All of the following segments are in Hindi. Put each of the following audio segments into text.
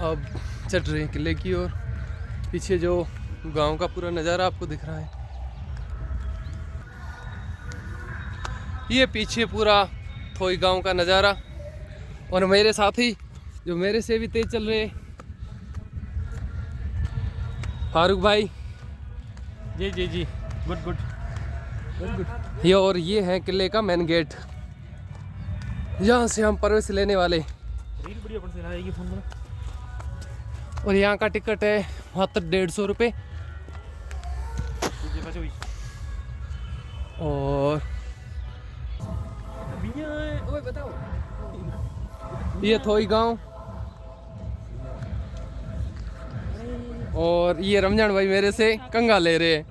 अब चढ़ रहे हैं किले की ओर। पीछे जो गांव का पूरा नज़ारा आपको दिख रहा है, ये पीछे पूरा थोई गांव का नज़ारा। और मेरे साथी जो मेरे से भी तेज चल रहे हैं, फारूक भाई। जी जी जी, गुड गुड गुड। ये और ये है किले का मेन गेट, यहाँ से हम प्रवेश लेने वाले। और यहाँ का टिकट है मात्र 150 रुपये। और ये थोई गांव, और ये रमजान भाई मेरे से कंगा ले रहे हैं।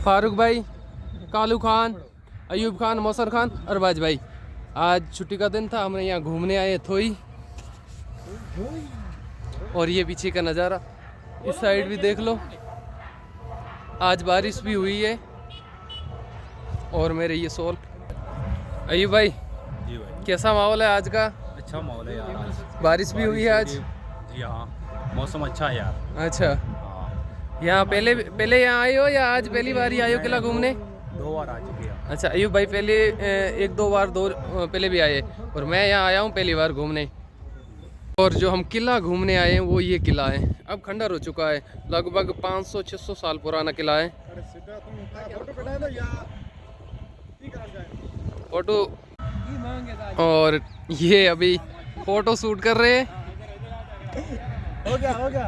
फारूक भाई, कालू खान, अयूब खान, मौसर खान, अरबाज भाई। आज छुट्टी का दिन था, हमने यहाँ घूमने आए थोई। और ये पीछे का नज़ारा, इस साइड भी देख लो। आज बारिश भी हुई है। और मेरे ये सोल। अयूब भाई, जी भाई, कैसा माहौल है आज का? अच्छा माहौल है यार। बारिश भी हुई है आज? जी हाँ, मौसम अच्छा है यार। अच्छा, हाँ, यहाँ पहले यहाँ आए हो या आज पहली बार ही आए हो किला घूमने? 2 बार आ चुके हैं। अच्छा, अयूब भाई पहले 1-2 बार पहले भी आए, और मैं यहाँ आया हूँ पहली बार घूमने। और जो हम किला घूमने आए हैं वो ये किला है, अब खंडर हो चुका है। लगभग 500-600 साल पुराना किला है। फोटो, और ये अभी फोटो शूट कर रहे हैं। हो गया।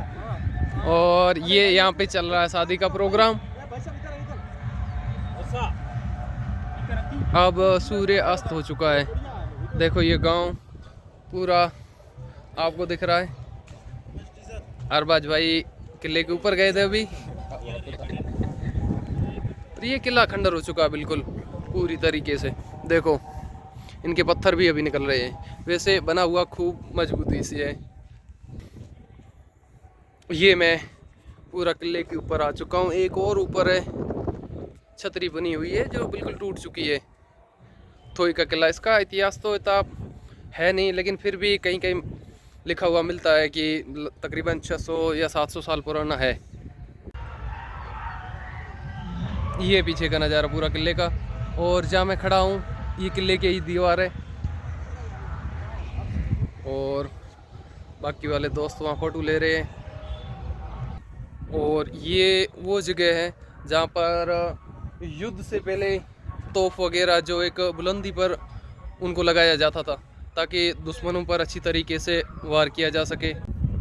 और ये यहाँ पे चल रहा है शादी का प्रोग्राम। अब सूर्य अस्त हो चुका है। देखो ये गांव पूरा आपको दिख रहा है। अरबाज भाई किले के ऊपर गए थे अभी। तो ये किला खंडर हो चुका है बिल्कुल पूरी तरीके से। देखो इनके पत्थर भी अभी निकल रहे हैं, वैसे बना हुआ खूब मजबूती से है। ये मैं पूरा किले के ऊपर आ चुका हूँ। एक और ऊपर है छतरी बनी हुई है जो बिल्कुल टूट चुकी है। थोई का किला, इसका इतिहास तो इतना है नहीं, लेकिन फिर भी कहीं कहीं लिखा हुआ मिलता है कि तकरीबन 600 या 700 साल पुराना है। ये पीछे का नज़ारा पूरा किले का। और जहाँ मैं खड़ा हूँ ये किले की ही दीवार है। और बाकी वाले दोस्त वहाँ फ़ोटो ले रहे हैं। और ये वो जगह है जहाँ पर युद्ध से पहले तोप वगैरह जो एक बुलंदी पर उनको लगाया जाता था, ताकि दुश्मनों पर अच्छी तरीके से वार किया जा सके।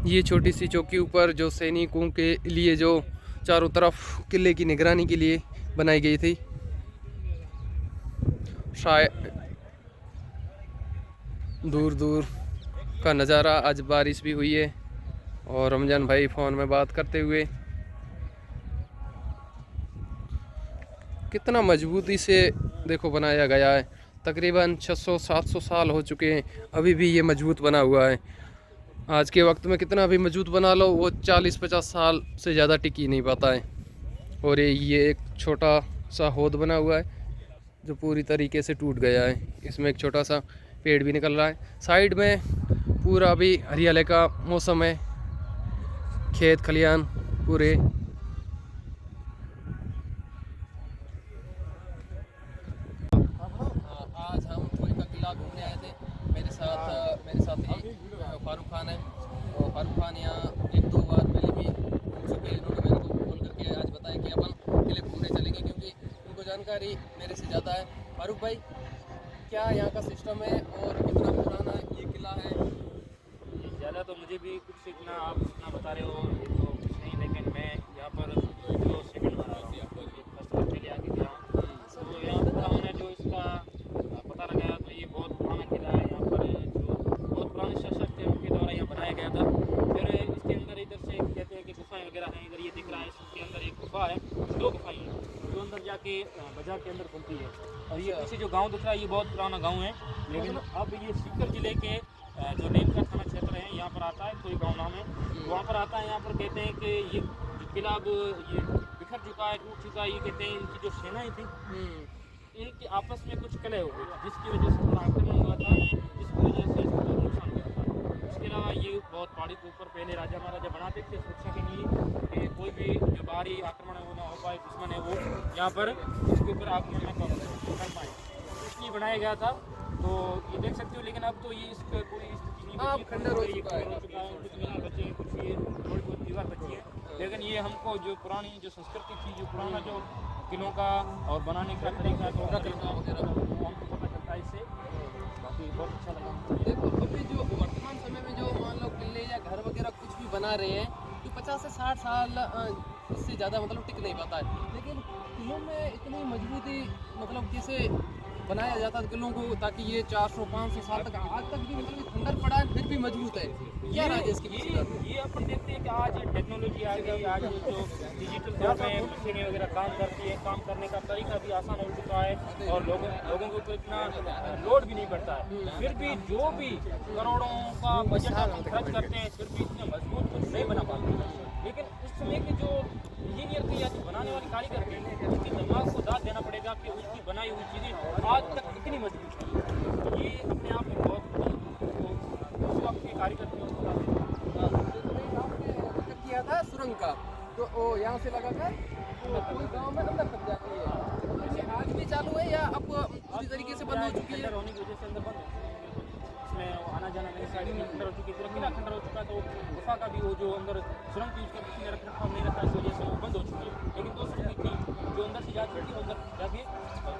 ये छोटी सी चौकी ऊपर जो सैनिकों के लिए जो चारों तरफ किले की निगरानी के लिए बनाई गई थी। शायद दूर दूर का नज़ारा। आज बारिश भी हुई है। और रमजान भाई फ़ोन में बात करते हुए, कितना मजबूती से देखो बनाया गया है। तकरीबन 600-700 साल हो चुके हैं, अभी भी ये मजबूत बना हुआ है। आज के वक्त में कितना भी मजबूत बना लो, वो 40-50 साल से ज़्यादा टिक ही नहीं पाता है। और ये एक छोटा सा हौद बना हुआ है जो पूरी तरीके से टूट गया है। इसमें एक छोटा सा पेड़ भी निकल रहा है। साइड में पूरा अभी हरियाली का मौसम है, खेत खलियान पूरे। आज हम थोई का किला घूमने आए थे। मेरे साथी फारूक खान है। और फारूक खान यहाँ 1-2 बार पहले भी घूम चुके हैं। इन्होंने मेरे को कॉल करके आज बताया कि अपन किले घूमने चलेंगे, क्योंकि उनको जानकारी मेरे से ज़्यादा है। फारूक भाई, क्या यहाँ का सिस्टम है और कितना पुराना ये किला है? ज़्यादा तो मुझे भी कुछ इतना आप जितना बता रहे हो ये तो कुछ नहीं, लेकिन मैं यहाँ पर जो सेकंड बार आ रहा हूँ, फर्स्ट बार पहले आके गया हूँ, तो यहाँ पर मैंने जो इसका पता लगाया तो ये बहुत पुराना किला है। यहाँ पर जो बहुत पुराने शासक थे उनके द्वारा यहाँ बनाया गया था। फिर इसके अंदर इधर से कहते हैं कि गुफाएँ वगैरह हैं। इधर ये दिख रहा है, इसके अंदर एक गुफा है, 2 गुफाएँ हैं जो अंदर जाके बाजार के अंदर खुलती है। और ये पीछे जो गाँव दिख रहा है ये बहुत पुराना गाँव है, लेकिन अब ये सीकर जिले के जो नीमका थाना क्षेत्र है यहाँ पर आता है, कोई गांव नाम है, वहाँ पर आता है। यहाँ पर कहते हैं कि ये किला अब ये बिखर चुका है, टूट चुका है। ये कहते हैं इनकी जो सेनाएं थी इनके आपस में कुछ कलह हो गई, जिसकी वजह से थोड़ा आक्रमण हुआ था, जिसकी वजह पहले राजा महाराजा बनाते थे सुरक्षा के लिए कि कोई भी जो बाहरी आक्रमण वो ना हो पाए, दुश्मन है वो यहाँ पर इसके ऊपर आक्रमण न कर पाए, इसलिए बनाया गया था। तो ये देख सकते हो, लेकिन अब तो ये इस पर कोई स्थिति नहीं बची, खंडर हो चुका है, कुछ मीनार बचे हैं, कुछ ये थोड़ी बहुत दीवार बची है। लेकिन ये हमको जो पुरानी जो संस्कृति थी, जो पुराना जो किलों का और बनाने का तरीका तो हमको पता चलता है इससे। बाकी बहुत अच्छा लगा। देखो अभी जो वर्तमान समय में जो मान लो किले या घर वगैरह कुछ भी बना रहे हैं, जो 50 से 60 साल इससे ज़्यादा मतलब टिक नहीं पाता है, लेकिन किलों में इतनी मजबूती मतलब कैसे बनाया जाता है किलों को, ताकि ये 400-500 साल तक आज तक भी मतलब खंडर पड़ा है फिर भी मजबूत है। क्या राज है इसके पीछे? ये अपन देखते हैं कि आज टेक्नोलॉजी आ गई, आज जो डिजिटल दौर में मशीनें वगैरह काम करती है, काम करने का तरीका भी आसान हो चुका है और लोगों के ऊपर इतना लोड भी नहीं पड़ता है। फिर भी जो भी करोड़ों का बजट हम खर्च करते हैं, फिर भी इतने मजबूत कुछ नहीं बना पाते। लेकिन उस समय के जो इंजीनियर थे या जो बनाने वाले कारीगर थे, उसके दिमाग को दाद देना पड़ेगा कि उसकी बनाई हुई चीज़ें आज तक इतनी मजबूत है। ये अपने आप में बहुत उस वक्त के कारीगर थे, किया था सुरंग का, तो वो यहाँ से लगा था तो कोई गांव में अंदर तक जाती है। वैसे आज भी चालू है या अब पूरी तरीके से बंद हो चुकी है? होने की वजह से अंदर बंद हो चुकी है, इसमें आना जाना नहीं, साइड में खंडर हो चुकी है, पूरा किला खंडर हो चुका है। तो गुफा का भी वो जो अंदर सुरंग थी उसका किसी ने रख रखाव नहीं रखा, इस वजह से वो बंद हो चुकी है। लेकिन दो सुरंग थी जो अंदर से जाती थी, अंदर जाके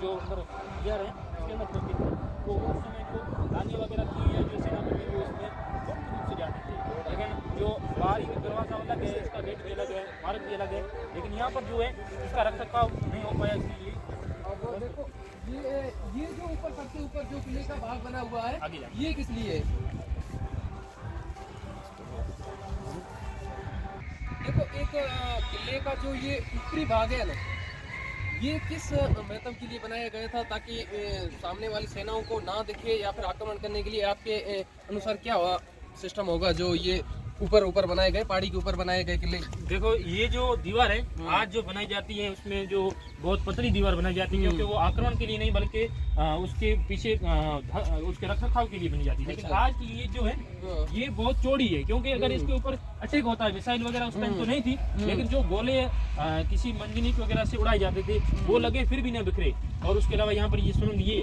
जो अंदर गहर है उसके अंदर पहुँचती थी। तो उस समय जो धान्य वगैरह थी या जो सेनापति वो इसमें गुप्त रूप से जाते थे। लेकिन जो बाहरी दरवाजा अलग है, इसका गेट भी अलग है, मार्ग भी अलग है, लेकिन यहाँ पर जो है इसका रख रखाव नहीं हो पाया, इसलिए। और देखो ये जो ऊपर सबसे ऊपर जो किले का भाग बना हुआ है, आगे जाए। ये किस लिए है? देखो एक किले का जो ये ऊपरी भाग है ना, ये किस महत्व के लिए बनाया गया था, ताकि सामने वाली सेनाओं को ना दिखे या फिर आक्रमण करने के लिए आपके अनुसार क्या सिस्टम होगा जो ये ऊपर बनाए गए, पहाड़ी के ऊपर बनाए गए किले? देखो ये जो दीवार है आज जो बनाई जाती है, उसमें जो बहुत पतली दीवार बनाई जाती है, क्योंकि वो आक्रमण के लिए नहीं बल्कि उसके पीछे उसके रखरखाव के लिए बनी जाती है। लेकिन आज की ये जो है ये बहुत चौड़ी है, क्योंकि अगर इसके ऊपर अटैक होता है, मिसाइल वगैरह उस टाइम तो नहीं थी, लेकिन जो गोले किसी मंजनीक वगैरह से उड़ाए जाते थे वो लगे फिर भी न बिखरे। और उसके अलावा यहाँ पर ये सुरंग ये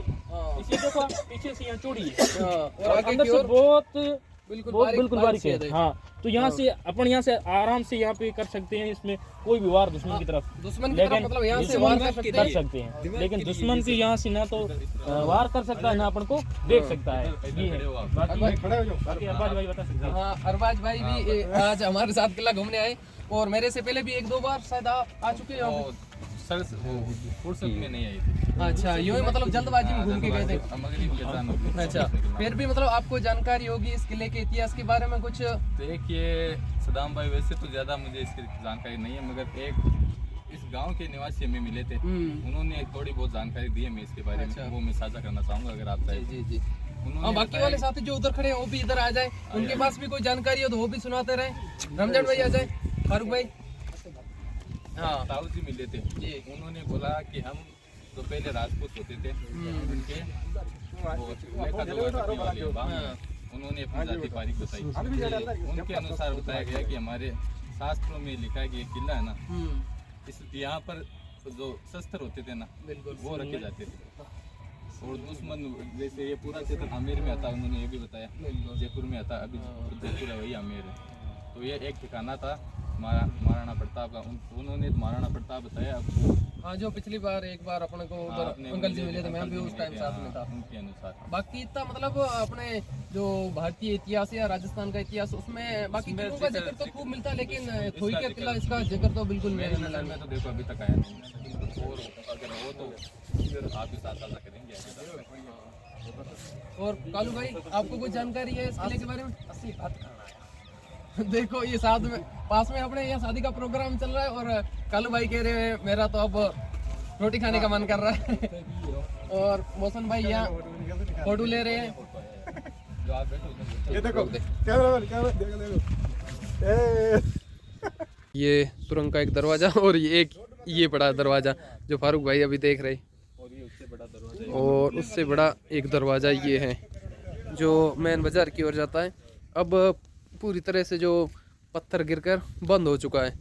इसी देखो पीछे से यहाँ चौड़ी है और अंदर से बहुत बिल्कुल बारीक है। हाँ, तो यहाँ से अपन यहाँ से आराम से यहाँ पे कर सकते हैं, इसमें कोई भी वार दुश्मन की तरफ, लेकिन मतलब यहाँ से वार कर सकते हैं, लेकिन दुश्मन की यहाँ से ना तो वार कर सकता है ना अपन को देख सकता है। ये है बाकी अरबाज भाई बता सकते हैं। हाँ, अरबाज भाई भी आज हमारे साथ किला घूमने आए और मेरे से पहले भी 1-2 बार शायद आ चुके हैं। सर फुर्सत में नहीं आई थी। अच्छा, यूँ ही मतलब जल्दबाजी में घूम के गए थे। अच्छा, फिर भी मतलब आपको जानकारी होगी इस किले के इतिहास के बारे में कुछ? देखिए सदाम भाई, वैसे तो ज़्यादा मुझे इसकी जानकारी नहीं है, मगर एक इस गांव के निवासी हमें मिले थे, उन्होंने थोड़ी बहुत जानकारी दी है मैं इसके बारे में, वो मैं साझा करना चाहूँगा अगर आप चाहें। जी। हाँ, बाकी वाले साथी जो उधर खड़े हैं वो भी इधर आ जाए, उनके पास भी कोई जानकारी हो तो वो भी सुनाते रहे। रमजान भाई आ जाए, फारूक भाई। हाँ, ताऊ जी मिले थे, उन्होंने बोला कि हम तो पहले राजपूत होते थे, उनके उन्होंने अपनी जाति पारिक बताई, उनके अनुसार बताया गया कि हमारे शास्त्रों में लिखा है कि ये किला है ना, इस यहाँ पर जो शस्त्र होते थे ना वो रखे जाते थे। और दुश्मन जैसे ये पूरा क्षेत्र आमेर में आता, उन्होंने ये भी बताया जयपुर में आता, अभी जयपुर है वही आमेर है। तो ये एक ठिकाना था महाराणा प्रताप का, उन्होंने महाराणा प्रताप बताया आपको। हाँ, जो पिछली बार एक बार अपने को उधर अंकल जी मिले थे, मैं भी उस टाइम साथ में था। उनके अनुसार बाकी इतना मतलब अपने जो भारतीय इतिहास या राजस्थान का इतिहास, उसमें बाकी किलों का जिक्र तो खूब मिलता है, लेकिन खोई का किला इसका जिक्र तो बिल्कुल मेरे नजर में तो देखो अभी तक आया नहीं, और अगर हो तो फिर आप भी साथ साझा करेंगे। और कालू भाई, आपको कुछ जानकारी है इस किले के बारे में? देखो ये साथ में पास में अपने यहाँ शादी का प्रोग्राम चल रहा है और कालू भाई कह रहे हैं मेरा तो अब रोटी खाने का मन कर रहा है। और मौसम भाई यहाँ फोटो ले रहे हैं। ये देखो ये सुरंग का एक दरवाजा और ये बड़ा दरवाजा जो फारूक भाई अभी देख रहे, और उससे बड़ा एक दरवाजा ये है जो मेन बाजार की ओर जाता है। अब पूरी तरह से जो पत्थर गिरकर बंद हो चुका है।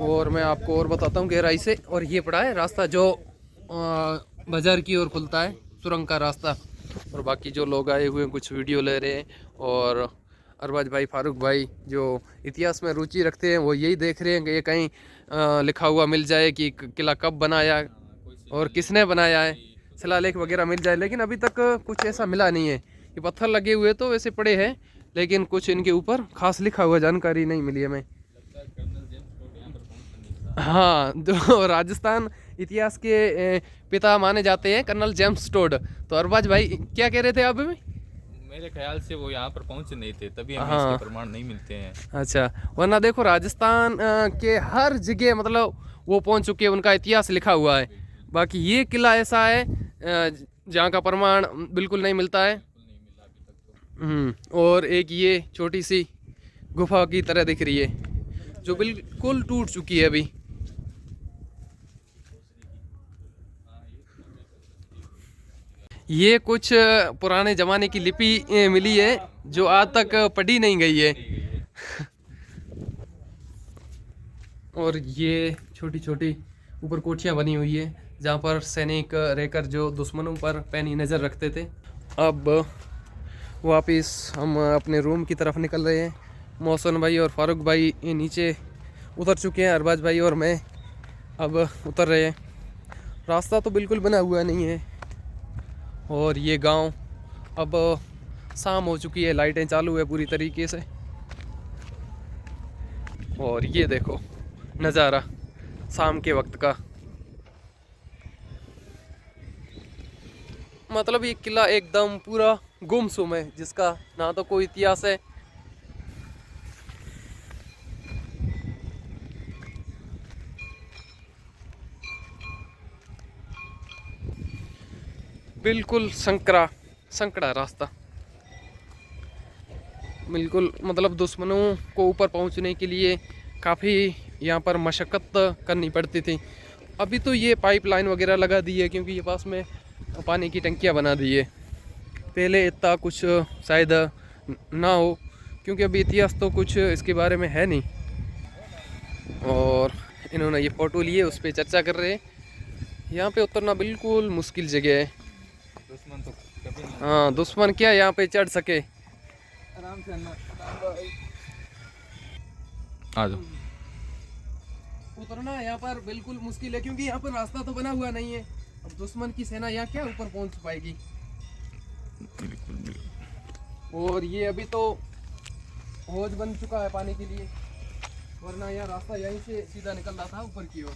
और मैं आपको और बताता हूँ गहराई से। और ये पड़ा है रास्ता जो बाजार की ओर खुलता है, सुरंग का रास्ता। और बाकी जो लोग आए हुए हैं कुछ वीडियो ले रहे हैं, और अरबाज भाई, फारूक भाई जो इतिहास में रुचि रखते हैं वो यही देख रहे हैं कि ये कहीं लिखा हुआ मिल जाए कि किला कब बनाया और किसने बनाया है, शिलालेख वगैरह मिल जाए। लेकिन अभी तक कुछ ऐसा मिला नहीं है। ये पत्थर लगे हुए तो वैसे पड़े हैं, लेकिन कुछ इनके ऊपर खास लिखा हुआ जानकारी नहीं मिली हमें। हाँ, जो राजस्थान इतिहास के पिता माने जाते हैं कर्नल जेम्स टोड। तो अरबाज भाई क्या कह रहे थे आप में? मेरे ख्याल से वो यहाँ पर पहुँच नहीं थे, तभी हमें हाँ। इसके प्रमाण नहीं मिलते हैं। अच्छा, वरना देखो राजस्थान के हर जगह मतलब वो पहुंच चुके हैं, उनका इतिहास लिखा हुआ है। बाकी ये किला ऐसा है जहाँ का प्रमाण बिल्कुल नहीं मिलता है। और एक ये छोटी सी गुफा की तरह दिख रही है जो बिल्कुल टूट चुकी है अभी। ये कुछ पुराने ज़माने की लिपि मिली है जो आज तक पढ़ी नहीं गई है। और ये छोटी छोटी ऊपर कोठियाँ बनी हुई है जहाँ पर सैनिक रहकर जो दुश्मनों पर पैनी नज़र रखते थे। अब वापिस हम अपने रूम की तरफ निकल रहे हैं। मौसन भाई और फारूक भाई ये नीचे उतर चुके हैं, अरबाज भाई और मैं अब उतर रहे हैं। रास्ता तो बिल्कुल बना हुआ नहीं है। और ये गांव अब शाम हो चुकी है, लाइटें चालू है पूरी तरीके से। और ये देखो नज़ारा शाम के वक्त का, मतलब ये किला एकदम पूरा गुमसुम है जिसका ना तो कोई इतिहास है। बिल्कुल संकड़ा रास्ता, बिल्कुल मतलब दुश्मनों को ऊपर पहुंचने के लिए काफ़ी यहाँ पर मशक्क़त करनी पड़ती थी। अभी तो ये पाइपलाइन वगैरह लगा दी है क्योंकि ये पास में पानी की टंकियाँ बना दी है। पहले इतना कुछ शायद ना हो क्योंकि अभी इतिहास तो कुछ इसके बारे में है नहीं। और इन्होंने ये फ़ोटो लिए, उस पर चर्चा कर रहे हैं। यहाँ पे उतरना बिल्कुल मुश्किल जगह है। दुश्मन तो कभी नहीं। हाँ, दुश्मन क्या यहाँ पे चढ़ सके। आराम से आ जाओ। उतरना यहाँ पर बिल्कुल मुश्किल है क्योंकि यहाँ पर रास्ता तो बना हुआ नहीं है। अब दुश्मन की सेना यहाँ क्या ऊपर पहुँच पाएगी। और ये अभी तो हौज बन चुका है पानी के लिए, वरना यहाँ रास्ता यहीं से सीधा निकल रहा था ऊपर की ओर।